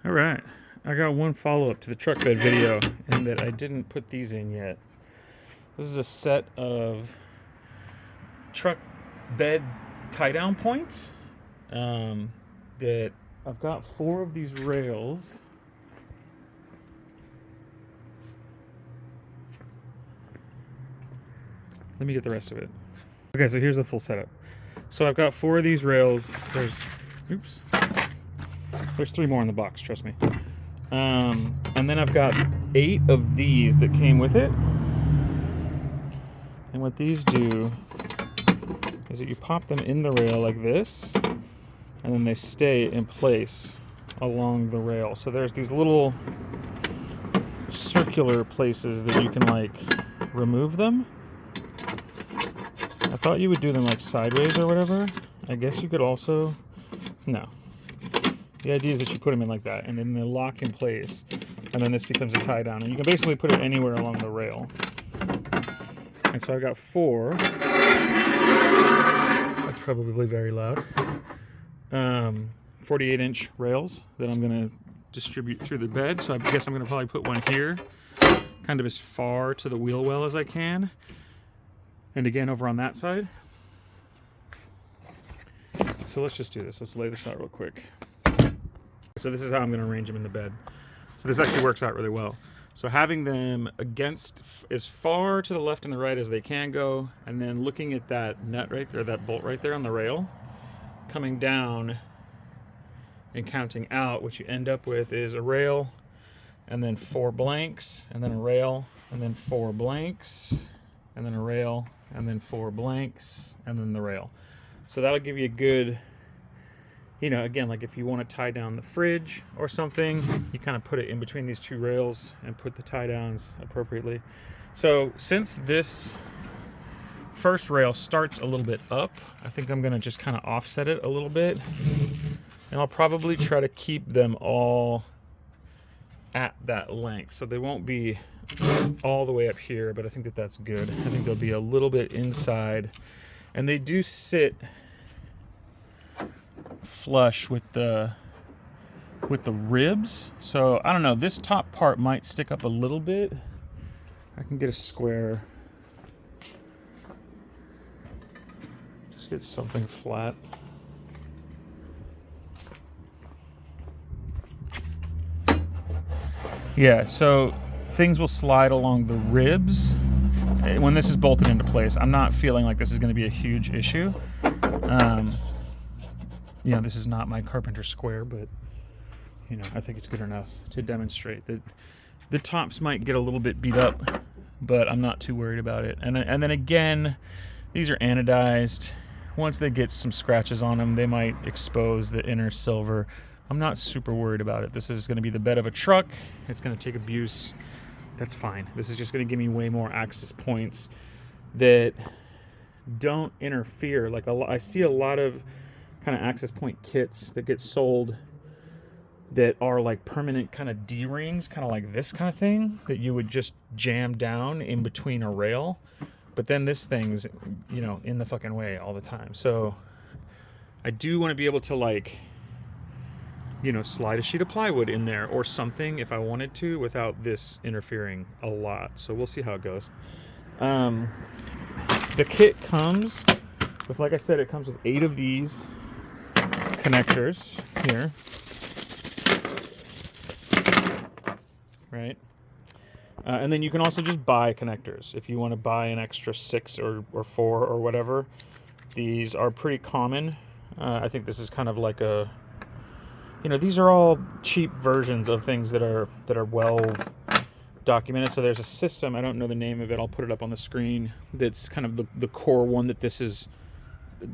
All right, I got one follow-up to the truck bed video in that I didn't put these in yet. This is a set of truck bed tie-down points that I've got 4 of these rails. Let me get the rest of it. Okay, so here's the full setup. So I've got 4 of these rails. There's 3 more in the box, trust me. And then I've got 8 of these that came with it. And what these do is that you pop them in the rail like this, and then they stay in place along the rail. So there's these little circular places that you can like remove them. I thought you would do them like sideways or whatever. I guess you could also, no. The idea is that you put them in like that, and then they lock in place, and then this becomes a tie down. And you can basically put it anywhere along the rail. And so I've got 4. That's probably very loud. 48-inch rails that I'm going to distribute through the bed. So I guess I'm going to probably put one here, kind of as far to the wheel well as I can. And again, over on that side. So let's just do this. Let's lay this out real quick. So this is how I'm going to arrange them in the bed. So this actually works out really well. So having them against as far to the left and the right as they can go, and then looking at that nut right there, that bolt right there on the rail, coming down and counting out, what you end up with is a rail, and then 4 blanks, and then a rail, and then 4 blanks, and then a rail, and then 4 blanks, and then the rail. So that'll give you a good, you know, again, like if you want to tie down the fridge or something, you kind of put it in between these 2 rails and put the tie downs appropriately. So since this first rail starts a little bit up, I think I'm going to just kind of offset it a little bit. And I'll probably try to keep them all at that length. So they won't be all the way up here, but I think that that's good. I think they'll be a little bit inside. And they do sit flush with the ribs, so I don't know, this top part might stick up a little bit. I can get a square, just get something flat. Yeah, so things will slide along the ribs when this is bolted into place. I'm not feeling like this is going to be a huge issue. You know, this is not my carpenter square, but, you know, I think it's good enough to demonstrate that the tops might get a little bit beat up, but I'm not too worried about it. And then again, these are anodized. Once they get some scratches on them, they might expose the inner silver. I'm not super worried about it. This is going to be the bed of a truck. It's going to take abuse. That's fine. This is just going to give me way more access points that don't interfere. Like I see a lot of kind of access point kits that get sold that are like permanent kind of D-rings, kind of like this kind of thing that you would just jam down in between a rail. But then this thing's, you know, in the fucking way all the time. So I do want to be able to, like, you know, slide a sheet of plywood in there or something if I wanted to without this interfering a lot. So we'll see how it goes. The kit comes with, like I said, it comes with 8 of these connectors here, right? And then you can also just buy connectors if you want to buy an extra 6 or 4 or whatever. These are pretty common. I think this is kind of like a, you know, these are all cheap versions of things that are well documented. So there's a system, I don't know the name of it, I'll put it up on the screen, that's kind of the core one that this is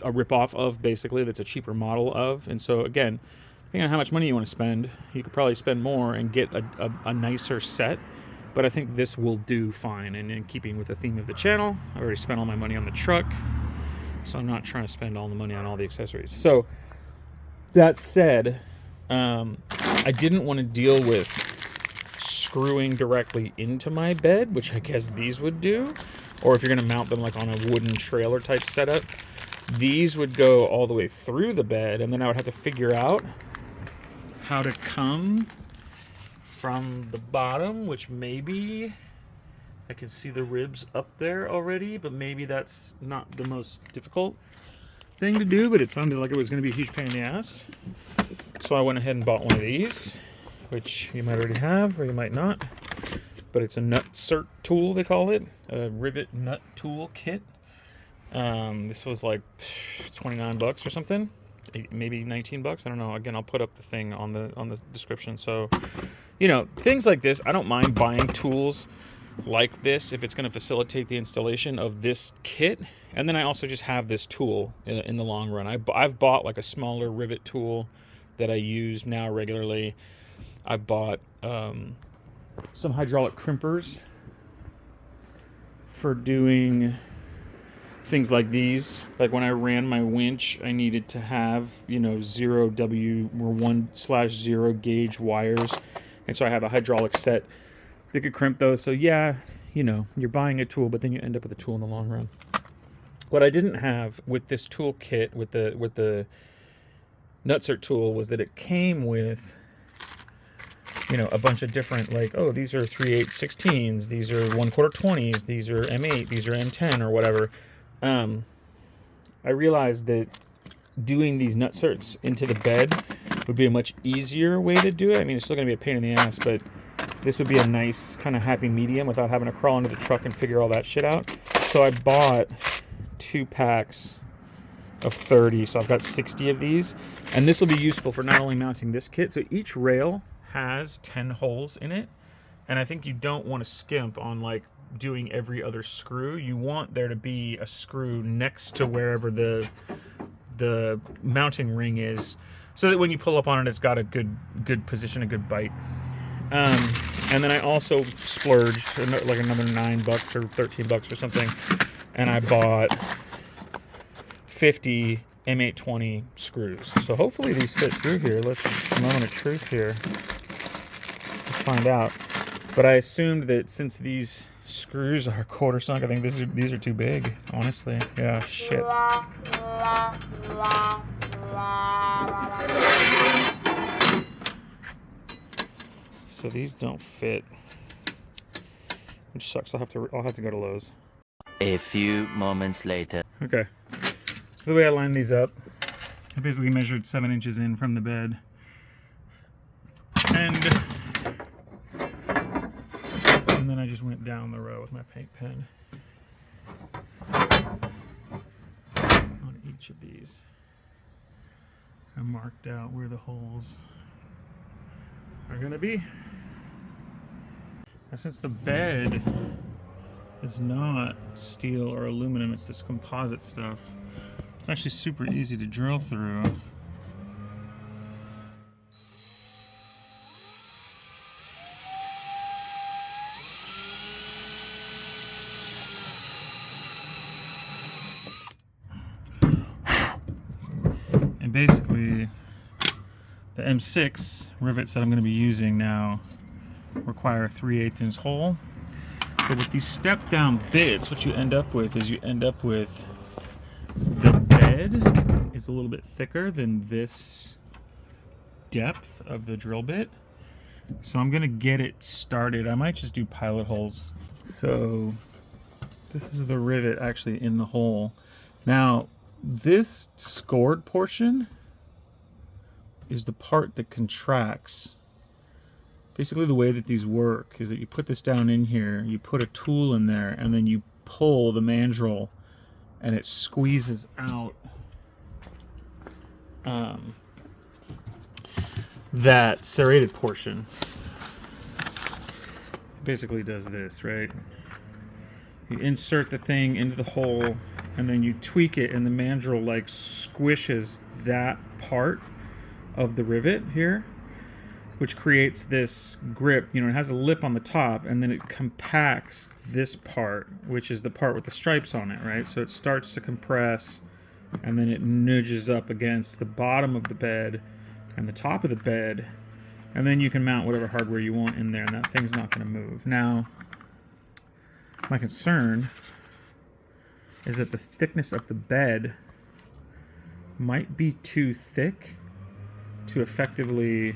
a rip-off of, basically, that's a cheaper model of. And so again, depending on how much money you want to spend, you could probably spend more and get a nicer set. But I think this will do fine, and in keeping with the theme of the channel, I already spent all my money on the truck, so I'm not trying to spend all the money on all the accessories. So that said, I didn't want to deal with screwing directly into my bed, which I guess these would do, or if you're going to mount them like on a wooden trailer type setup, these would go all the way through the bed, and then I would have to figure out how to come from the bottom, which maybe I can see the ribs up there already, but maybe that's not the most difficult thing to do, but it sounded like it was going to be a huge pain in the ass. So I went ahead and bought one of these, which you might already have or you might not, but it's a nut cert tool, they call it, a rivet nut tool kit. This was like 29 bucks or something, maybe 19 bucks. I don't know. Again, I'll put up the thing on the description. So, you know, things like this, I don't mind buying tools like this if it's going to facilitate the installation of this kit. And then I also just have this tool in the long run. I've bought like a smaller rivet tool that I use now regularly. I bought some hydraulic crimpers for doing things like these. Like when I ran my winch, I needed to have, you know, 0W or 1/0 gauge wires. And so I have a hydraulic set that could crimp those. So yeah, you know, you're buying a tool, but then you end up with a tool in the long run. What I didn't have with this tool kit, with the Nutsert tool, was that it came with, you know, a bunch of different, like, oh, these are 3/8 16s, these are 1/4 20s, these are M8, these are M10 or whatever. I realized that doing these nutserts into the bed would be a much easier way to do it. I mean, it's still going to be a pain in the ass, but this would be a nice kind of happy medium without having to crawl into the truck and figure all that shit out. So I bought 2 packs of 30, so I've got 60 of these, and this will be useful for not only mounting this kit. So each rail has 10 holes in it, and I think you don't want to skimp on like doing every other screw. You want there to be a screw next to wherever the mounting ring is, so that when you pull up on it, it's got a good position, a good bite. And then I also splurged like another $9 or 13 bucks or something, and I bought 50 M820 screws. So hopefully these fit through here. Let's moment of truth here. Let's find out. But I assumed that since these screws are quarter sunk, I think these are too big, honestly. Yeah, shit. So these don't fit, which sucks. I'll have to go to Lowe's. A few moments later. Okay. So the way I lined these up, I basically measured 7 inches in from the bed, and then I just went down the row with my paint pen on each of these. I marked out where the holes are gonna be. Now, since the bed is not steel or aluminum, it's this composite stuff, it's actually super easy to drill through. And basically, the M6 rivets that I'm going to be using now require a 3/8 inch hole. But with these step down bits, what you end up with is the bed is a little bit thicker than this depth of the drill bit. So I'm going to get it started. I might just do pilot holes. So this is the rivet actually in the hole. Now, this scored portion is the part that contracts. Basically, the way that these work is that you put this down in here, you put a tool in there, and then you pull the mandrel, and it squeezes out that serrated portion. It basically does this, right? You insert the thing into the hole, and then you tweak it, and the mandrel like squishes that part of the rivet here, which creates this grip. You know, it has a lip on the top, and then it compacts this part, which is the part with the stripes on it, right? So it starts to compress, and then it nudges up against the bottom of the bed and the top of the bed, and then you can mount whatever hardware you want in there, and that thing's not going to move. Now, my concern is that the thickness of the bed might be too thick to effectively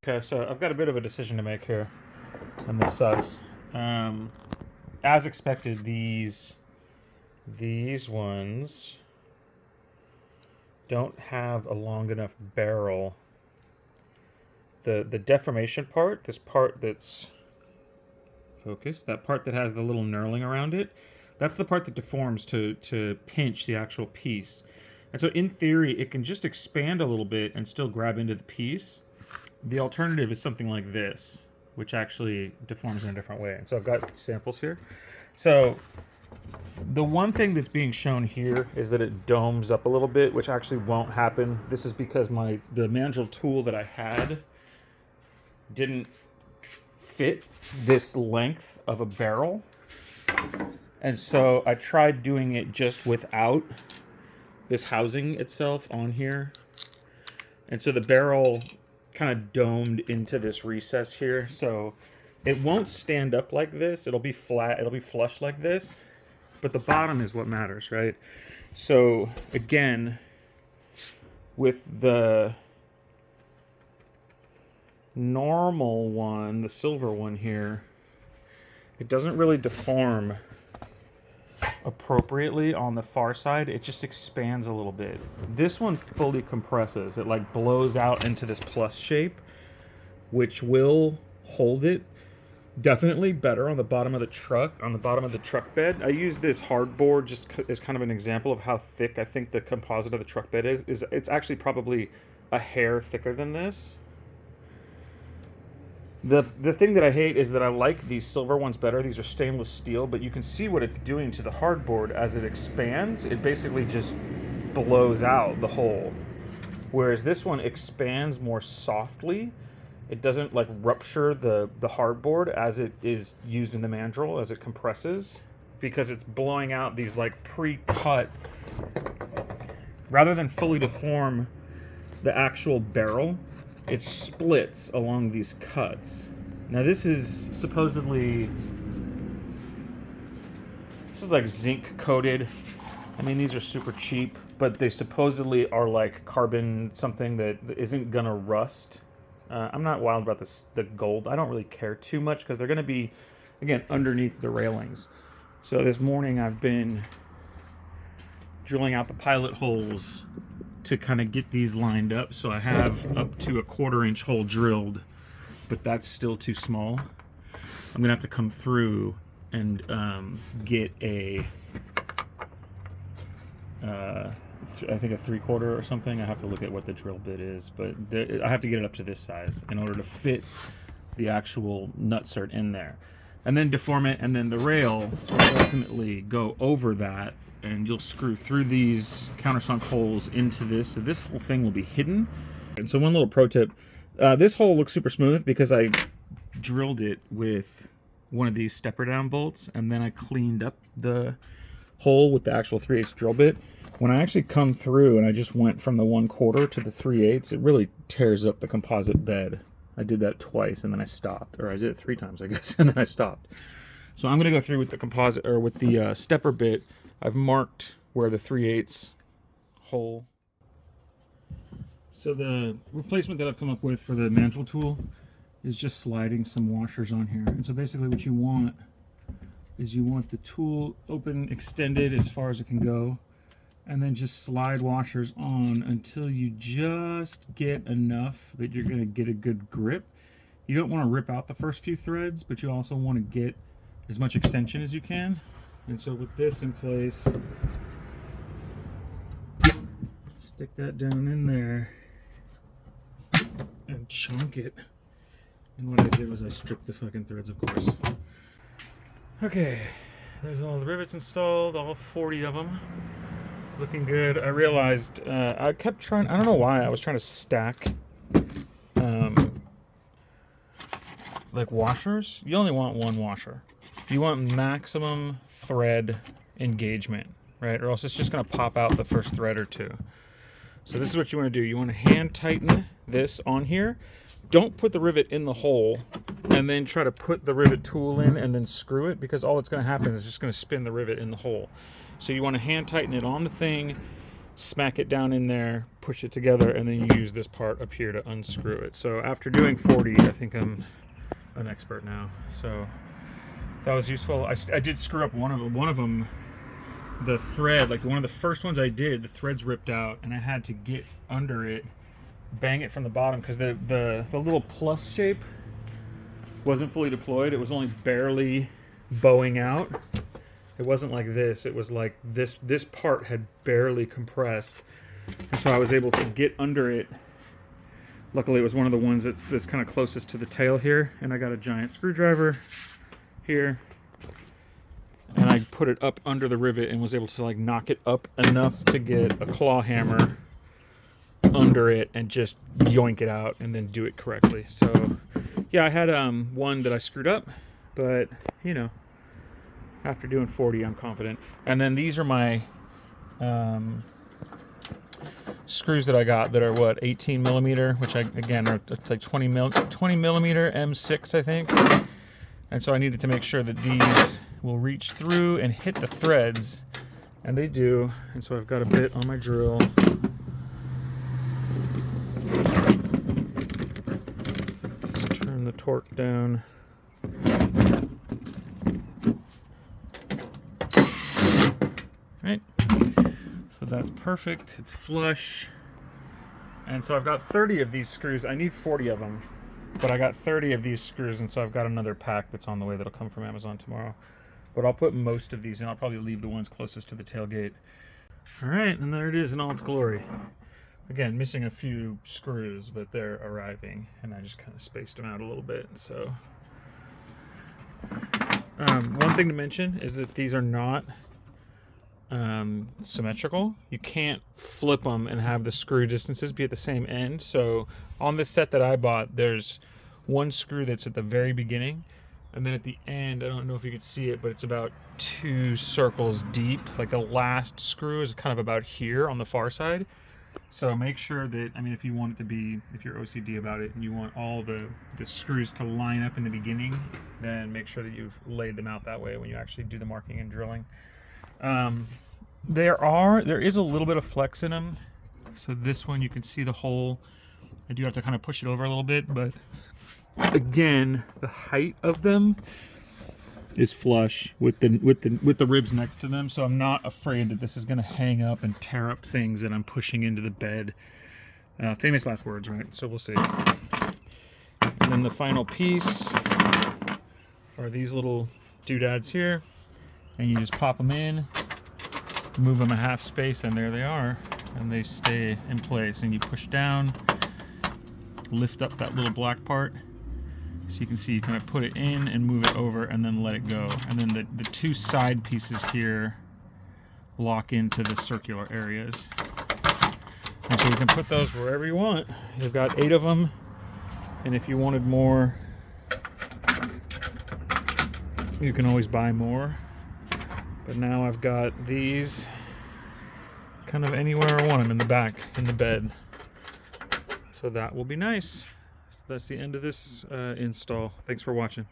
Okay, so I've got a bit of a decision to make here, and this sucks. As expected, these ones don't have a long enough barrel. The deformation part, this part that's focused, that part that has the little knurling around it, that's the part that deforms to pinch the actual piece. And so in theory, it can just expand a little bit and still grab into the piece. The alternative is something like this, which actually deforms in a different way. And so I've got samples here. So the one thing that's being shown here is that it domes up a little bit, which actually won't happen. This is because the mandrel tool that I had didn't fit this length of a barrel. And so I tried doing it just without this housing itself on here. And so the barrel kind of domed into this recess here. So it won't stand up like this. It'll be flat. It'll be flush like this. But the bottom is what matters, right? So again, with the normal one, the silver one here, it doesn't really deform appropriately on the far side. It just expands a little bit. This one fully compresses. It like blows out into this plus shape, which will hold it definitely better on the bottom of the truck, bed. I use this hardboard just as kind of an example of how thick I think the composite of the truck bed is. It's actually probably a hair thicker than this. The thing that I hate is that I like these silver ones better. These are stainless steel, but you can see what it's doing to the hardboard as it expands. It basically just blows out the hole. Whereas this one expands more softly. It doesn't like rupture the hardboard as it is used in the mandrel, as it compresses, because it's blowing out these like pre-cut, rather than fully deform the actual barrel, it splits along these cuts. Now this is supposedly, this is like zinc coated. I mean, these are super cheap, but they supposedly are like carbon something that isn't gonna rust. I'm not wild about the gold. I don't really care too much because they're gonna be, again, underneath the railings. So this morning I've been drilling out the pilot holes to kind of get these lined up. So I have up to a 1/4 inch hole drilled, but that's still too small. I'm gonna have to come through and get a, I think a 3/4 or something. I have to look at what the drill bit is, but I have to get it up to this size in order to fit the actual nutsert in there. And then deform it, and then the rail will ultimately go over that, and you'll screw through these countersunk holes into this. So this whole thing will be hidden. And so one little pro tip, this hole looks super smooth because I drilled it with one of these stepper down bolts, and then I cleaned up the hole with the actual 3/8 drill bit. When I actually come through and I just went from the 1/4 to the 3/8, it really tears up the composite bed. I did that twice and then I stopped, or I did it 3 times, I guess, and then I stopped. So I'm gonna go through with the composite, or with the stepper bit. I've marked where the 3/8 hole. So the replacement that I've come up with for the mandrel tool is just sliding some washers on here. And so basically what you want is you want the tool open, extended as far as it can go, and then just slide washers on until you just get enough that you're gonna get a good grip. You don't wanna rip out the first few threads, but you also wanna get as much extension as you can. And so with this in place, stick that down in there and chunk it. And what I did was I stripped the fucking threads, of course. Okay, there's all the rivets installed, all 40 of them. Looking good. I realized I kept trying, I don't know why, I was trying to stack like washers. You only want one washer. You want maximum thread engagement, right? Or else it's just gonna pop out the first thread or two. So this is what you wanna do. You wanna hand tighten this on here. Don't put the rivet in the hole and then try to put the rivet tool in and then screw it, because all that's gonna happen is it's just gonna spin the rivet in the hole. So you wanna hand tighten it on the thing, smack it down in there, push it together, and then you use this part up here to unscrew it. So after doing 40, I think I'm an expert now. So that was useful. I did screw up one of them. The thread, like one of the first ones I did, the thread's ripped out, and I had to get under it, bang it from the bottom, because the little plus shape wasn't fully deployed. It was only barely bowing out. It wasn't like this. It was like this part had barely compressed, and so I was able to get under it. Luckily, it was one of the ones that's kind of closest to the tail here, and I got a giant screwdriver here, and I put it up under the rivet and was able to like knock it up enough to get a claw hammer under it and just yoink it out and then do it correctly. So yeah, I had one that I screwed up, but you know, after doing 40, I'm confident. And then these are my screws that I got that are what, 18 millimeter, which again are like 20 millimeter M6, I think. And so I needed to make sure that these will reach through and hit the threads, and they do. And so I've got a bit on my drill. Turn the torque down. Right. So that's perfect. It's flush. And so I've got 30 of these screws. I need 40 of them, but I got 30 of these screws, and so I've got another pack that's on the way that'll come from Amazon tomorrow. But I'll put most of these in. I'll probably leave the ones closest to the tailgate. All right, and there it is in all its glory. Again, missing a few screws, but they're arriving, and I just kind of spaced them out a little bit. So one thing to mention is that these are not symmetrical. You can't flip them and have the screw distances be at the same end. So on this set that I bought, there's one screw that's at the very beginning, and then at the end, I don't know if you could see it, but it's about 2 circles deep. Like the last screw is kind of about here on the far side. So make sure that, I mean, if you want it to be, if you're OCD about it and you want all the screws to line up in the beginning, then make sure that you've laid them out that way when you actually do the marking and drilling. There is a little bit of flex in them. So this one, you can see the hole. I do have to kind of push it over a little bit, but again, the height of them is flush with the ribs next to them. So I'm not afraid that this is going to hang up and tear up things that I'm pushing into the bed. Famous last words, right? So we'll see. And then the final piece are these little doodads here, and you just pop them in, move them a half space, and there they are, and they stay in place. And you push down, lift up that little black part, so you can see you kind of put it in and move it over and then let it go. And then the 2 side pieces here lock into the circular areas. And so you can put those wherever you want. You've got 8 of them, and if you wanted more, you can always buy more. But now I've got these kind of anywhere I want them in the back, in the bed. So that will be nice. So that's the end of this install. Thanks for watching.